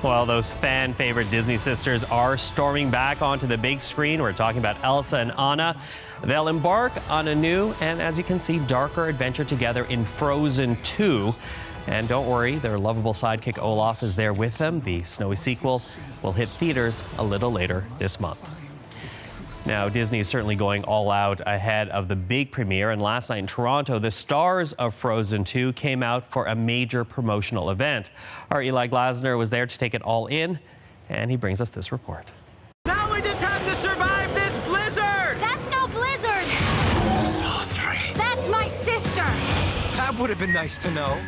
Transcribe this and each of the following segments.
Well, those fan-favorite Disney sisters are storming back onto the big screen. We're talking about Elsa and Anna. They'll embark on a new and, as you can see, darker adventure together in Frozen 2. And don't worry, their lovable sidekick Olaf is there with them. The snowy sequel will hit theaters a little later this month. Now, Disney is certainly going all out ahead of the big premiere, and last night in Toronto, the stars of Frozen 2 came out for a major promotional event. Our Eli Glasner was there to take it all in, and he brings us this report. Now we just have to survive this blizzard! That's no blizzard! Sorcery. That's my sister! That would have been nice to know.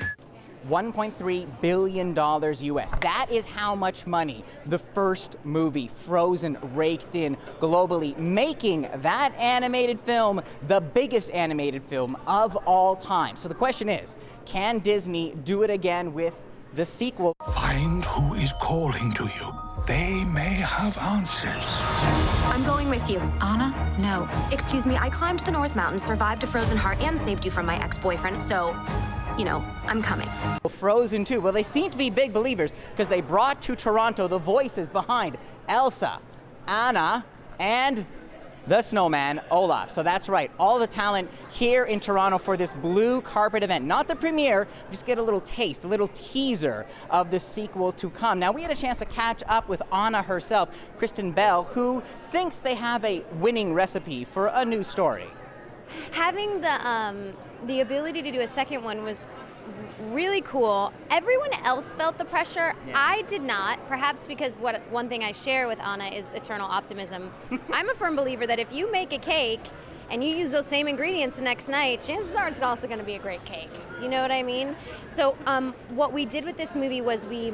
$1.3 billion US. That is how much money the first movie, Frozen, raked in globally, making that animated film the biggest animated film of all time. So the question is, can Disney do it again with the sequel? Find who is calling to you. They may have answers. I'm going with you. Anna? No. Excuse me, I climbed the North Mountain, survived a frozen heart, and saved you from my ex-boyfriend, so, you know, I'm coming. Frozen 2, well, they seem to be big believers because they brought to Toronto the voices behind Elsa, Anna, and the snowman, Olaf. So that's right, all the talent here in Toronto for this blue carpet event. Not the premiere, just get a little taste, a little teaser of the sequel to come. Now, we had a chance to catch up with Anna herself, Kristen Bell, who thinks they have a winning recipe for a new story. Having the ability to do a second one was really cool. Everyone else felt the pressure. Yeah. I did not, perhaps because one thing I share with Anna is eternal optimism. I'm a firm believer that if you make a cake and you use those same ingredients the next night, chances are it's also going to be a great cake. You know what I mean? So what we did with this movie was we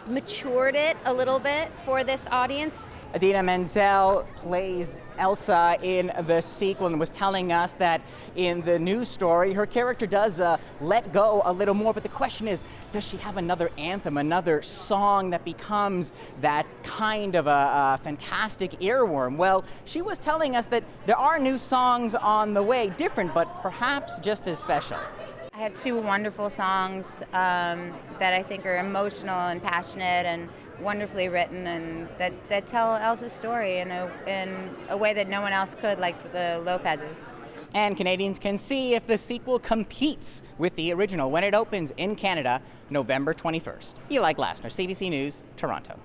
matured it a little bit for this audience. Idina Menzel plays Elsa in the sequel and was telling us that in the news story, her character does let go a little more. But the question is, does she have another anthem, another song that becomes that kind of a fantastic earworm? Well, she was telling us that there are new songs on the way, different, but perhaps just as special. I have two wonderful songs that I think are emotional and passionate and wonderfully written, and that tell Elsa's story in a way that no one else could, like the Lopez's. And Canadians can see if the sequel competes with the original when it opens in Canada November 21st. Eli Glasner, CBC News, Toronto.